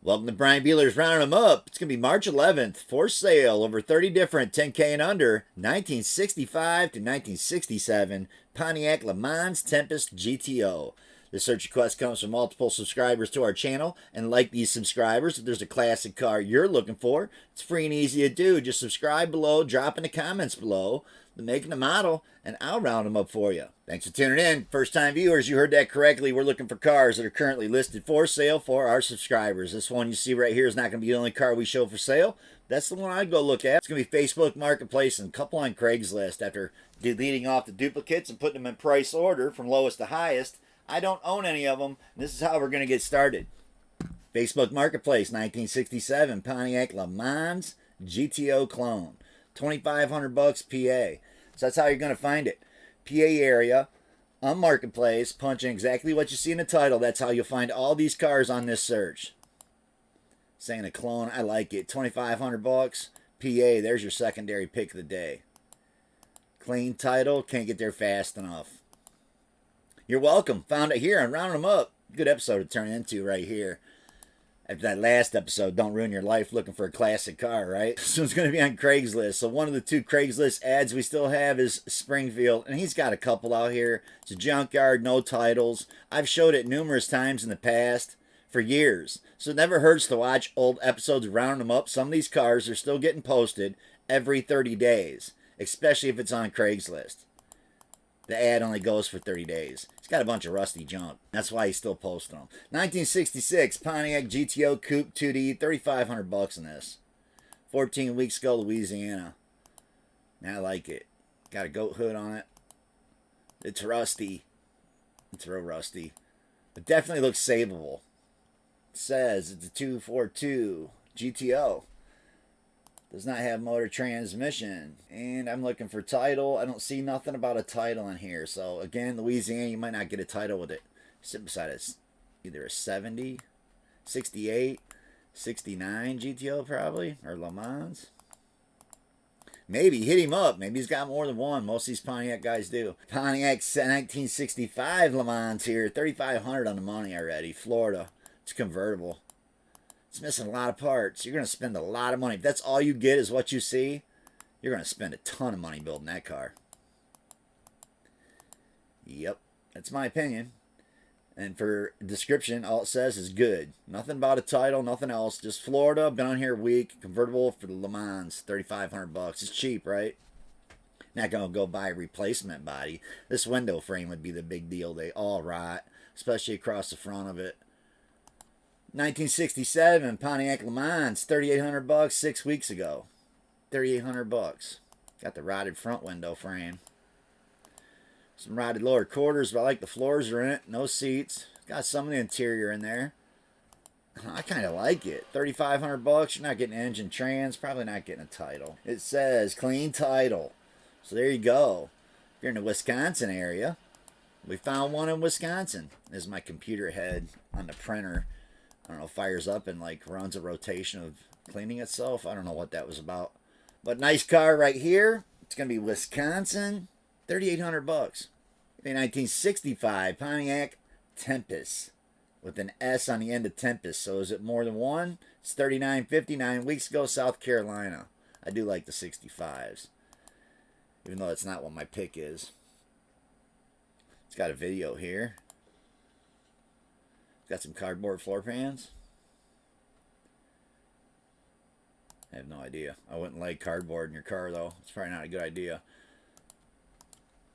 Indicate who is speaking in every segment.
Speaker 1: Welcome to Brian Bealer's Rounding Them Up. It's going to be March 11th. For sale, over 30 different 10K and under, 1965 to 1967 Pontiac Lemans Tempest GTO. This search request comes from multiple subscribers to our channel. And like these subscribers, if there's a classic car you're looking for, it's free and easy to do. Just subscribe below, drop in the comments below the make and the model, and I'll round them up for you. Thanks for tuning in. First time viewers, you heard that correctly. We're looking for cars that are currently listed for sale for our subscribers. This one you see right here is not going to be the only car we show for sale. That's the one I'd go look at. It's going to be Facebook Marketplace and a couple on Craigslist. After deleting off the duplicates and putting them in price order from lowest to highest, I don't own any of them. This is how we're going to get started. Facebook Marketplace, 1967 Pontiac Lemans GTO clone. 2,500 bucks PA. So that's how you're going to find it. PA area on Marketplace, punching exactly what you see in the title. That's how you'll find all these cars on this search. Saying a clone, I like it. 2,500 bucks PA. There's your secondary pick of the day. Clean title, can't get there fast enough. You're welcome. Found it here on Rounding Them Up. Good episode to turn into right here. After that last episode, don't ruin your life looking for a classic car, right? This one's going to be on Craigslist. So one of the two Craigslist ads we still have is Springfield, and he's got a couple out here. It's a junkyard, no titles. I've showed it numerous times in the past for years. So it never hurts to watch old episodes of Rounding Them Up. Some of these cars are still getting posted every 30 days, especially if it's on Craigslist. The ad only goes for 30 days. He's got a bunch of rusty junk. That's why he's still posting them. 1966 Pontiac GTO Coupe 2D, 3,500 bucks in this. 14 weeks ago, Louisiana. I like it. Got a goat hood on it. It's rusty. It's real rusty. But definitely looks savable. It says it's a 242 GTO. Does not have motor transmission. And I'm looking for title. I don't see nothing about a title in here. So again, Louisiana, you might not get a title with it. Sit beside it. Either a 70, 68, 69 GTO probably. Or Le Mans. Maybe. Hit him up. Maybe he's got more than one. Most of these Pontiac guys do. Pontiac 1965 Le Mans here. 3,500 on the money already. Florida. It's convertible. It's missing a lot of parts. You're going to spend a lot of money. If that's all you get is what you see, you're going to spend a ton of money building that car. Yep, that's my opinion. And for description, all it says is good. Nothing about a title, nothing else. Just Florida, been on here a week. Convertible for the Le Mans, 3,500 bucks. It's cheap, right? Not going to go buy a replacement body. This window frame would be the big deal. They all rot, especially across the front of it. 1967 Pontiac Le Mans, 3,800 bucks 6 weeks ago. 3,800 bucks. Got the rotted front window frame. Some rotted lower quarters, but I like the floors are in it. No seats. Got some of the interior in there. I kind of like it. 3,500 bucks. You're not getting engine trans. Probably not getting a title. It says clean title. So there you go. If you're in the Wisconsin area, we found one in Wisconsin. This is my computer head on the printer. I don't know, fires up and like runs a rotation of cleaning itself. I don't know what that was about. But nice car right here. It's going to be Wisconsin. 3,800 bucks. A 1965 Pontiac Tempest with an S on the end of Tempest. So is it more than one? It's 39.59 weeks ago, South Carolina. I do like the 65s. Even though it's not what my pick is. It's got a video here. Got some cardboard floor pans. I have no idea. I wouldn't lay cardboard in your car, though. It's probably not a good idea.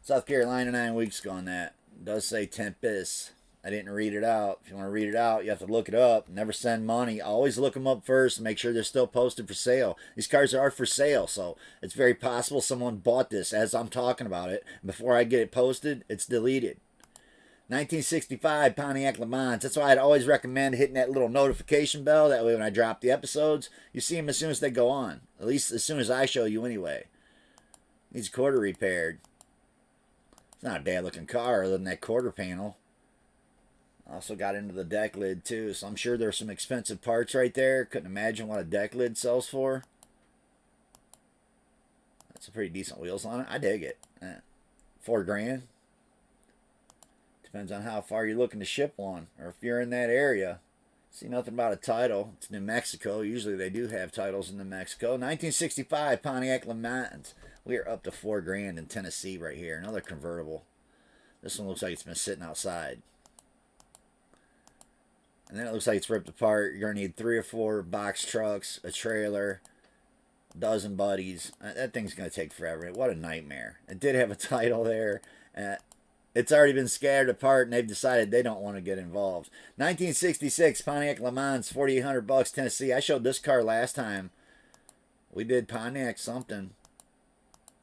Speaker 1: South Carolina, 9 weeks ago on that. It does say Tempest. I didn't read it out. If you want to read it out, you have to look it up. Never send money. Always look them up first and make sure they're still posted for sale. These cars are for sale, so it's very possible someone bought this as I'm talking about it. Before I get it posted, it's deleted. 1965 Pontiac Le Mans. That's why I'd always recommend hitting that little notification bell. That way when I drop the episodes, you see them as soon as they go on. At least as soon as I show you anyway. Needs a quarter repaired. It's not a bad looking car other than that quarter panel. Also got into the deck lid too. So I'm sure there's some expensive parts right there. Couldn't imagine what a deck lid sells for. That's a pretty decent wheels on it. I dig it. $4 grand. Depends on how far you're looking to ship one, or if you're in that area. See nothing about a title. It's New Mexico. Usually they do have titles in New Mexico. 1965 Pontiac Lemans. We are up to $4,000 in Tennessee right here. Another convertible. This one looks like it's been sitting outside. And then it looks like it's ripped apart. You're going to need 3 or 4 box trucks, a trailer, a dozen buddies. That thing's going to take forever. What a nightmare. It did have a title there. It's already been scattered apart, and they've decided they don't want to get involved. 1966 Pontiac Lemans, $4,800, Tennessee. I showed this car last time. We did Pontiac something.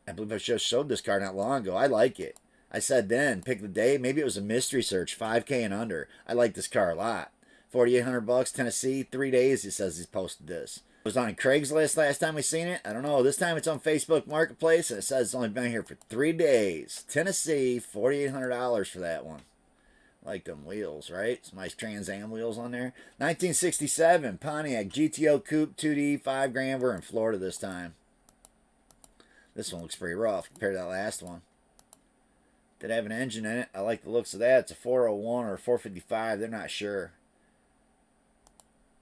Speaker 1: I believe I just showed this car not long ago. I like it. I said then, pick the day. Maybe it was a mystery search, 5K and under. I like this car a lot. $4,800, Tennessee. 3 days, it says he's posted this. It was on Craigslist last time we seen it. I don't know. This time it's on Facebook Marketplace, and it says it's only been here for 3 days. Tennessee, $4,800 for that one. Like them wheels, right? Some nice Trans Am wheels on there. 1967 Pontiac GTO Coupe 2D, $5,000. We're in Florida this time. This one looks pretty rough compared to that last one. Did have an engine in it. I like the looks of that. It's a 401 or 455. They're not sure.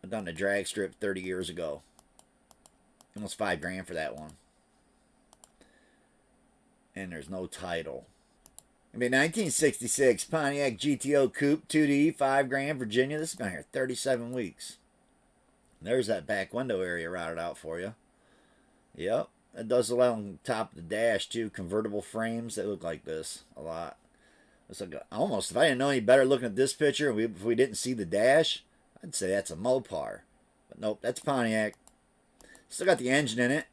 Speaker 1: I've done the drag strip 30 years ago. Almost $5,000 for that one. And there's no title. I mean, 1966 Pontiac GTO Coupe 2D, $5,000, Virginia. This has been here 37 weeks. There's that back window area routed out for you. Yep. It does along the top of the dash, too. Convertible frames that look like this a lot. It's like almost, if I didn't know any better looking at this picture, if we didn't see the dash, I'd say that's a Mopar. But nope, that's Pontiac. Still got the engine in it.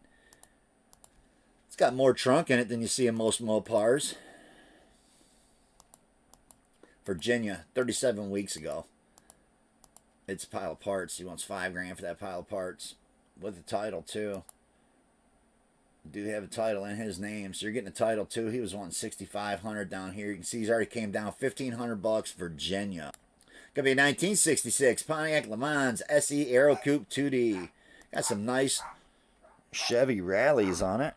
Speaker 1: It's got more trunk in it than you see in most Mopars. Virginia, 37 weeks ago. It's a pile of parts. He wants $5,000 for that pile of parts. With the title, too. Do have a title in his name, so you're getting a title, too. He was wanting $6,500 down here. You can see he's already came down $1,500, Virginia. Gonna be a 1966 Pontiac Lemans SE Aero Coupe 2D. Got some nice Chevy rallies on it.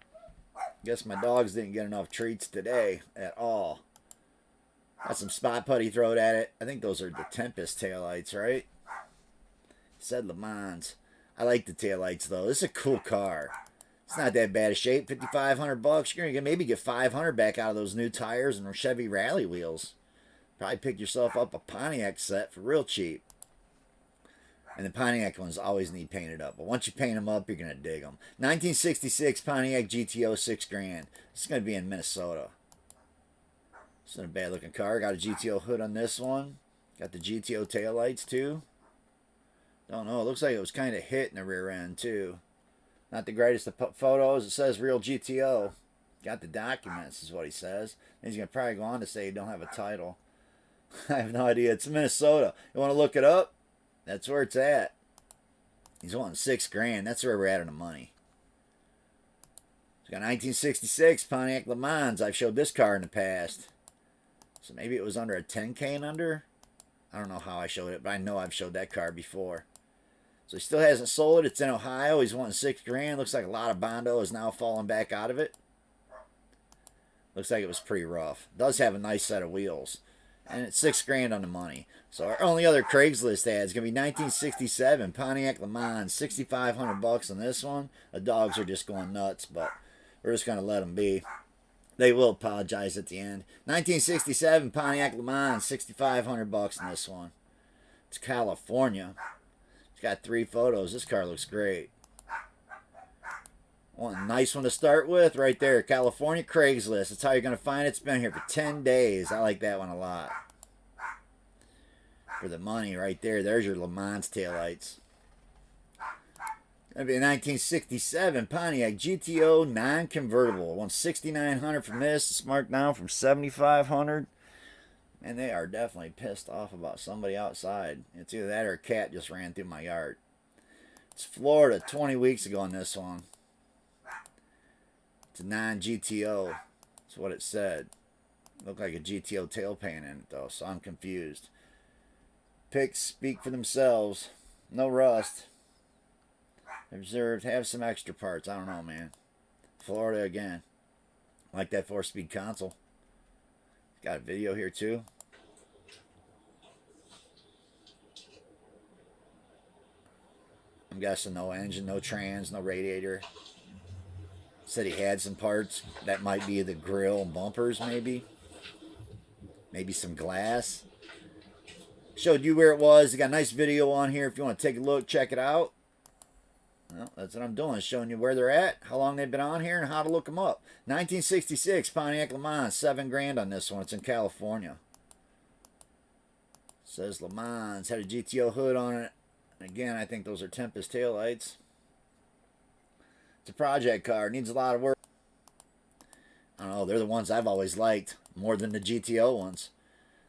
Speaker 1: Guess my dogs didn't get enough treats today at all. Got some spot putty thrown at it. I think those are the Tempest taillights, right? It said Lemans. I like the taillights though. This is a cool car. It's not that bad of shape. $5,500. You're gonna maybe get $500 back out of those new tires and Chevy rally wheels. Probably pick yourself up a Pontiac set for real cheap. And the Pontiac ones always need painted up. But once you paint them up, you're going to dig them. 1966 Pontiac GTO, $6,000. It's going to be in Minnesota. It's not a bad looking car. Got a GTO hood on this one. Got the GTO taillights too. Don't know. It looks like it was kind of hit in the rear end too. Not the greatest of photos. It says real GTO. Got the documents is what he says. And he's going to probably go on to say he don't have a title. I have no idea. It's Minnesota. You want to look it up? That's where it's at. He's wanting $6,000. That's where we're at on the money. He's got 1966 Pontiac Lemans. I've showed this car in the past. So maybe it was under a 10K and under. I don't know how I showed it, but I know I've showed that car before. So he still hasn't sold it. It's in Ohio. He's wanting $6,000. Looks like a lot of Bondo is now falling back out of it. Looks like it was pretty rough. Does have a nice set of wheels. And it's $6,000 on the money. So our only other Craigslist ad is going to be 1967 Pontiac Lemans, $6,500 on this one. The dogs are just going nuts, but we're just going to let them be. They will apologize at the end. 1967 Pontiac Lemans, $6,500 on this one. It's California. It's got 3 photos. This car looks great. One nice one to start with right there. California Craigslist. That's how you're going to find it. It's been here for 10 days. I like that one a lot. For the money right there. There's your Le Mans taillights. That'd be a 1967 Pontiac GTO non-convertible. Won $6,900 from this. It's marked down from $7,500. And they are definitely pissed off about somebody outside. It's either that or a cat just ran through my yard. It's Florida 20 weeks ago on this one. It's a non-GTO. That's what it said. Looked like a GTO tail paint in it though, so I'm confused. Pics speak for themselves. No rust. Observed. Have some extra parts. I don't know, man. Florida again. Like that 4-speed console. Got a video here too. I'm guessing no engine, no trans, no radiator. Said he had some parts. That might be the grill and bumpers, maybe. Maybe some glass. Showed you where it was. They got a nice video on here. If you want to take a look, check it out. Well, that's what I'm doing, showing you where they're at, how long they've been on here, and how to look them up. 1966 Pontiac Lemans, $7,000 on this one. It's in California. Says Lemans, had a GTO hood on it. Again, I think those are Tempest taillights. It's a project car, needs a lot of work. I don't know, they're the ones I've always liked more than the GTO ones.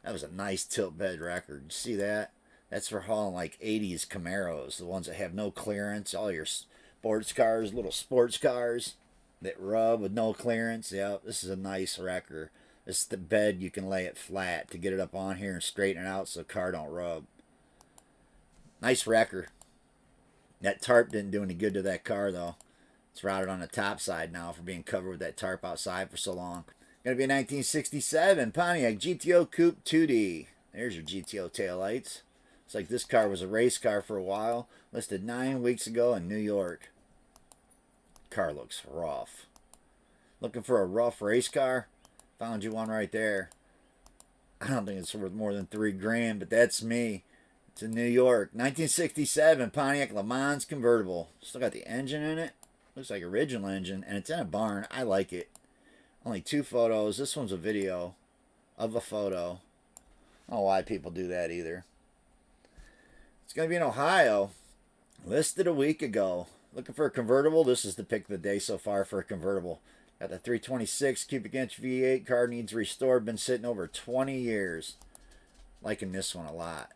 Speaker 1: That was a nice tilt bed record. You see that? That's for hauling like 80s Camaros, the ones that have no clearance. All your sports cars, little sports cars that rub with no clearance. Yeah, this is a nice wrecker. This is the bed you can lay it flat to get it up on here and straighten it out so the car don't rub. Nice wrecker. That tarp didn't do any good to that car though. It's routed on the top side now for being covered with that tarp outside for so long. Gonna be a 1967 Pontiac GTO Coupe 2D. There's your GTO taillights. It's like this car was a race car for a while. Listed 9 weeks ago in New York. Car looks rough. Looking for a rough race car? Found you one right there. I don't think it's worth more than $3,000, but that's me. It's in New York. 1967 Pontiac Lemans convertible. Still got the engine in it. Looks like original engine, and it's in a barn. I like it. Only 2 photos. This one's a video of a photo. I don't know why people do that either. It's going to be in Ohio. Listed a week ago. Looking for a convertible. This is the pick of the day so far for a convertible. Got the 326 cubic inch V8. Car needs restored. Been sitting over 20 years. Liking this one a lot.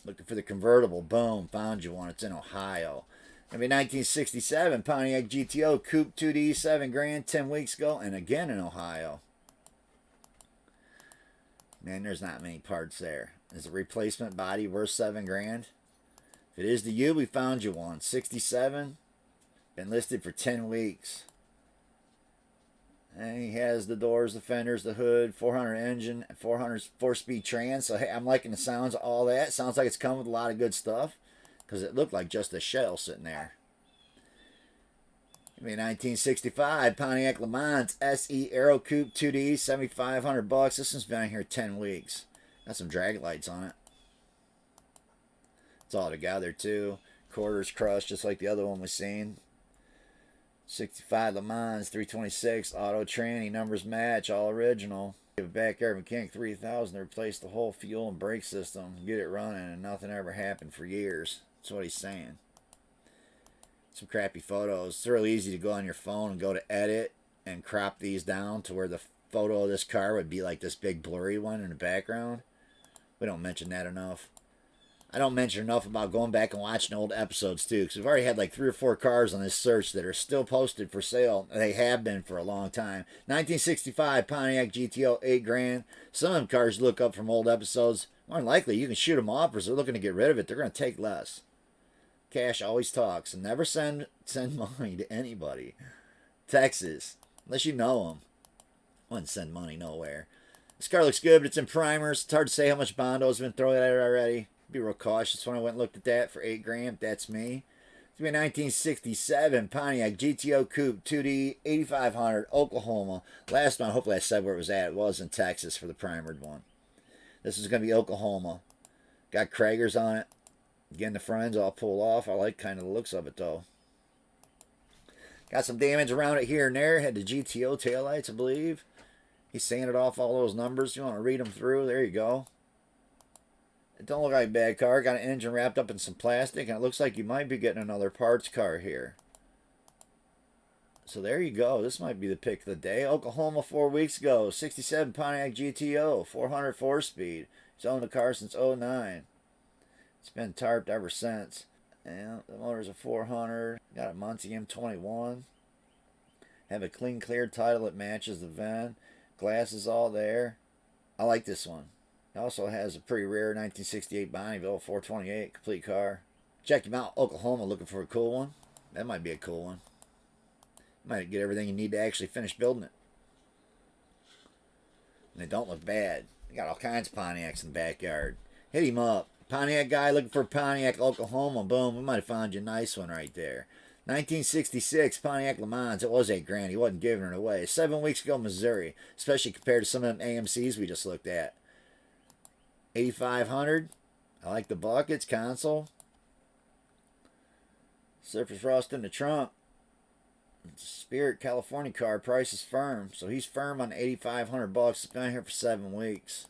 Speaker 1: Looking for the convertible. Boom. Found you one. It's in Ohio. Gonna be 1967 Pontiac GTO Coupe 2D, $7,000, 10 weeks ago, and again in Ohio. Man, there's not many parts there. Is a replacement body worth $7,000? If it is to you, we found you one. 67, been listed for 10 weeks. And he has the doors, the fenders, the hood, 400 engine, 400 4-speed trans. So hey, I'm liking the sounds of all that. Sounds like it's come with a lot of good stuff. Because it looked like just a shell sitting there. Maybe 1965 Pontiac Lemans SE Aero Coupe 2D, $7,500. This one's been here 10 weeks. Got some drag lights on it. It's all together too. Quarters crushed just like the other one we seen. 65 Lemans 326 auto tranny, numbers match, all original. Give a backyard mechanic $3,000 to replace the whole fuel and brake system, get it running, and nothing ever happened for years. That's what he's saying. Some crappy photos. It's really easy to go on your phone and go to edit and crop these down to where the photo of this car would be like this big blurry one in the background. We don't mention that enough. I don't mention enough about going back and watching old episodes too, because we've already had like 3 or 4 cars on this search that are still posted for sale. They have been for a long time. 1965 Pontiac GTO, $8,000. Some of them cars look up from old episodes. More than likely, you can shoot them off, or if they're looking to get rid of it, they're going to take less. Cash always talks, and never send money to anybody. Texas, unless you know them. Wouldn't send money nowhere. This car looks good, but it's in primers. It's hard to say how much Bondo's been thrown at it already. Be real cautious when I went and looked at that for $8,000. That's me. It's gonna be a 1967 Pontiac GTO Coupe 2D, $8,500, Oklahoma. Last one, hopefully I said where it was at. It was in Texas for the primered one. This is gonna be Oklahoma. Got Kragers on it. Again, the front end's all pulled off. I like kind of the looks of it though. Got some damage around it here and there. Had the GTO taillights, I believe. He's sanded off all those numbers. You want to read them through? There you go. It don't look like a bad car. Got an engine wrapped up in some plastic, and it looks like you might be getting another parts car here. So there you go. This might be the pick of the day. Oklahoma 4 weeks ago. 67 Pontiac GTO, 400 4-speed. He's owned the car since '09. It's been tarped ever since. And the motor's a 400. Got a Muncie M21. Have a clean, clear title that matches the VIN. Glass is all there. I like this one. It also has a pretty rare 1968 Bonneville 428 complete car. Check him out, Oklahoma, looking for a cool one. That might be a cool one. Might get everything you need to actually finish building it. And they don't look bad. You got all kinds of Pontiacs in the backyard. Hit him up. Pontiac guy looking for Pontiac, Oklahoma. Boom, we might have found you a nice one right there. 1966 Pontiac Lemans. It was $8,000. He wasn't giving it away. 7 weeks ago, Missouri, especially compared to some of them AMCs we just looked at. 8,500. I like the buckets, console. Surface rust in the trunk. It's a Spirit California car. Price is firm. So he's firm on 8,500 bucks. It's been here for 7 weeks.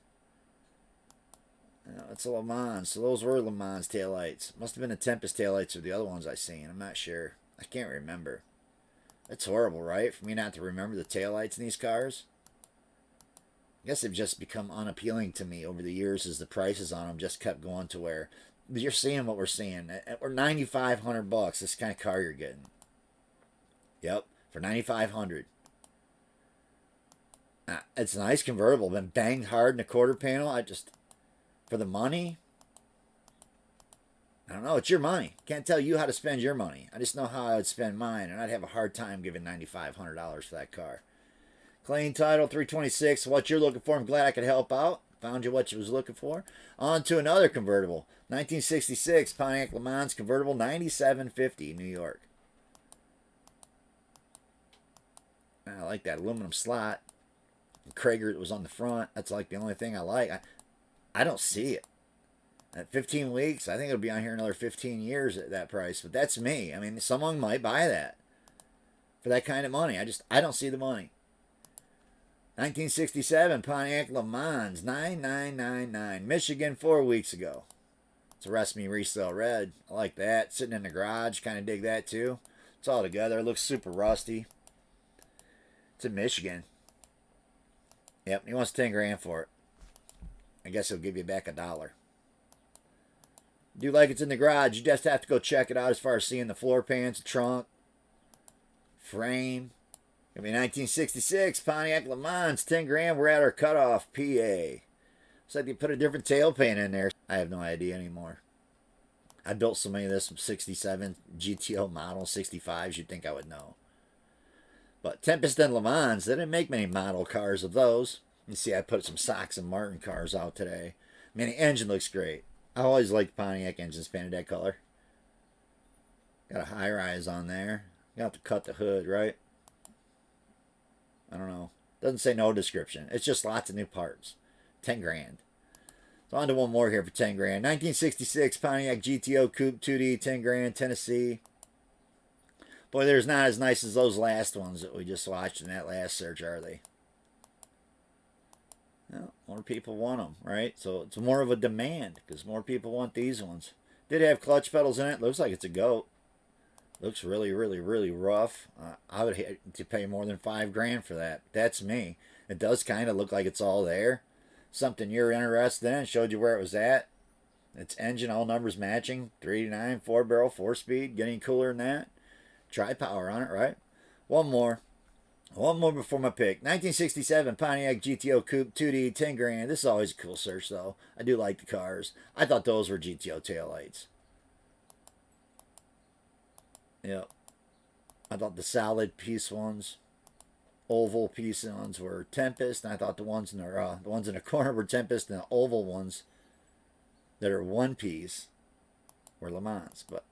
Speaker 1: It's a Le Mans. So those were Le Mans taillights. Must have been the Tempest taillights or the other ones I seen. I'm not sure. I can't remember. It's horrible, right? For me not to remember the taillights in these cars. I guess they've just become unappealing to me over the years as the prices on them just kept going to where you're seeing what we're seeing. Or 9,500 bucks. This kind of car you're getting. Yep, for 9,500. It's a nice convertible. Been banged hard in the quarter panel. For the money, I don't know. It's your money. Can't tell you how to spend your money. I just know how I would spend mine, and I'd have a hard time giving $9,500 for that car. Clean title, 326. What you're looking for, I'm glad I could help out. Found you what you was looking for. On to another convertible. 1966 Pontiac Le Mans convertible, 9750, New York. I like that aluminum slot. Krager was on the front. That's like the only thing I like. I don't see it. At 15 weeks, I think it'll be on here another 15 years at that price. But that's me. I mean, someone might buy that for that kind of money. I don't see the money. 1967 Pontiac Le Mans, 9999, Michigan, 4 weeks ago. It's a Rest Me Resale Red. I like that. Sitting in the garage, kind of dig that too. It's all together. It looks super rusty. It's in Michigan. Yep, he wants 10 grand for it. I guess he'll give you back $1. Do like it's in the garage. You just have to go check it out as far as seeing the floor pans, the trunk, frame. Gonna be 1966 Pontiac Le Mans, 10 grand. We're at our cutoff, PA. Looks like they put a different tail paint in there. I have no idea anymore. I built so many of this from 67 GTO model 65s. You'd think I would know. But Tempest and Le Mans, they didn't make many model cars of those. You see, I put some Sox and Martin cars out today. I mean, the engine looks great. I always liked Pontiac engines painted that color. Got a high rise on there. You have to cut the hood, right? I don't know. Doesn't say no description. It's just lots of new parts. 10 grand. So on to one more here for 10 grand. 1966 Pontiac GTO Coupe 2D, 10 grand, Tennessee. Boy, they're not as nice as those last ones that we just watched in that last search, are they? Well, more people want them, right? So it's more of a demand because more people want these ones. Did have clutch pedals in it. Looks like it's a goat. Looks really, really, really rough. I would hate to pay more than 5 grand for that. That's me. It does kind of look like it's all there. Something you're interested in. Showed you where it was at. Its engine, all numbers matching. 389, 4-barrel, 4-speed. Getting cooler than that. Tri-power on it, right? One more. One more before my pick. 1967 Pontiac GTO Coupe 2D, 10 grand. This is always a cool search, though. I do like the cars. I thought those were GTO taillights. Yep. I thought the solid piece ones, oval piece ones were Tempest, and I thought the ones in the corner were Tempest, and the oval ones that are one piece were Le Mans. But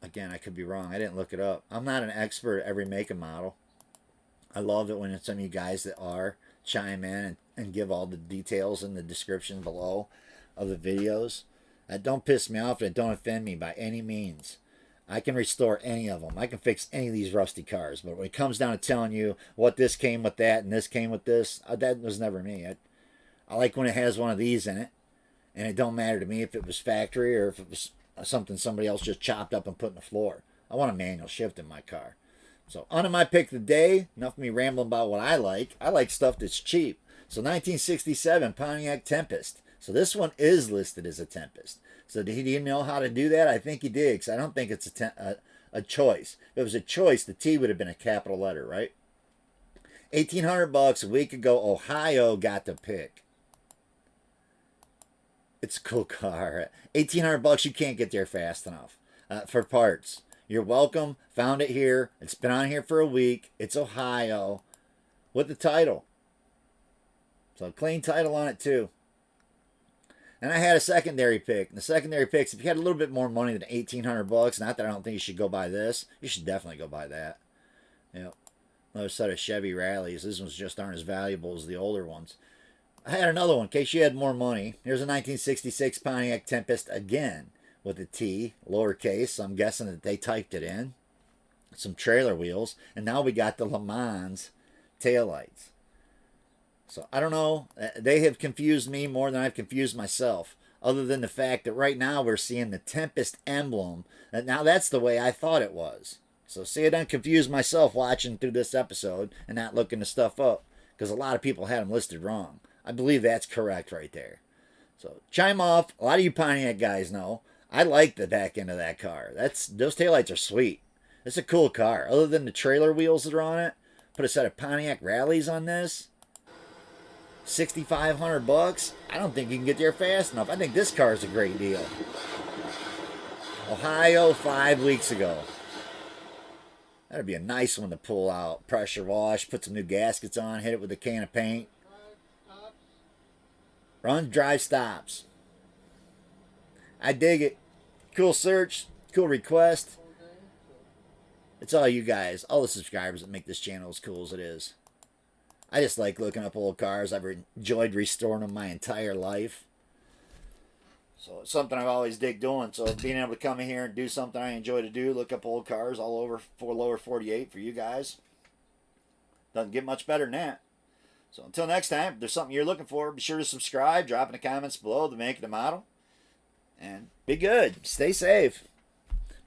Speaker 1: again, I could be wrong. I didn't look it up. I'm not an expert at every make and model. I love it when some of you guys that are chime in and give all the details in the description below of the videos. That don't piss me off and it don't offend me by any means. I can restore any of them. I can fix any of these rusty cars. But when it comes down to telling you what this came with that and this came with this, that was never me. I like when it has one of these in it. And it don't matter to me if it was factory or if it was something somebody else just chopped up and put in the floor. I want a manual shift in my car. So on to my pick of the day. Enough of me rambling about what I like. I like stuff that's cheap. So 1967 Pontiac Tempest. So this one is listed as a Tempest. So did he know how to do that? I think he did, because I don't think it's a choice. If it was a choice, the T would have been a capital letter, right? $1,800 a week ago, Ohio got the pick. It's a cool car. $1,800, you can't get there fast enough for parts. You're welcome. Found it here. It's been on here for a week. It's Ohio with the title. So clean title on it too. And I had a secondary pick. And the secondary picks, if you had a little bit more money than 1,800 bucks, not that I don't think you should go buy this, you should definitely go buy that. Yep. Another set of Chevy Rallies. These ones just aren't as valuable as the older ones. I had another one in case you had more money. Here's a 1966 Pontiac Tempest again with a T, lowercase. So I'm guessing that they typed it in. Some trailer wheels. And now we got the Lemans taillights. So I don't know. They have confused me more than I've confused myself. Other than the fact that right now we're seeing the Tempest emblem. And now that's the way I thought it was. So see, I done confused myself watching through this episode and not looking the stuff up. Because a lot of people had them listed wrong. I believe that's correct right there. So chime off. A lot of you Pontiac guys know. I like the back end of that car. Those taillights are sweet. It's a cool car. Other than the trailer wheels that are on it. Put a set of Pontiac Rallies on this. 6,500 bucks. I don't think you can get there fast enough. I think this car is a great deal. Ohio 5 weeks ago. That'd be a nice one to pull out. Pressure wash, put some new gaskets on, hit it with a can of paint. Run, drive, stops. I dig it. Cool search, cool request. It's all you guys, all the subscribers that make this channel as cool as it is. I just like looking up old cars. I've enjoyed restoring them my entire life. So it's something I've always dig doing. So being able to come in here and do something I enjoy to do, look up old cars all over for lower 48 for you guys. Doesn't get much better than that. So until next time, if there's something you're looking for, be sure to subscribe, drop in the comments below the make and the model. And be good. Stay safe.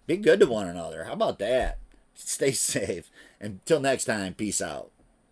Speaker 1: Be good to one another. How about that? Stay safe. Until next time, peace out.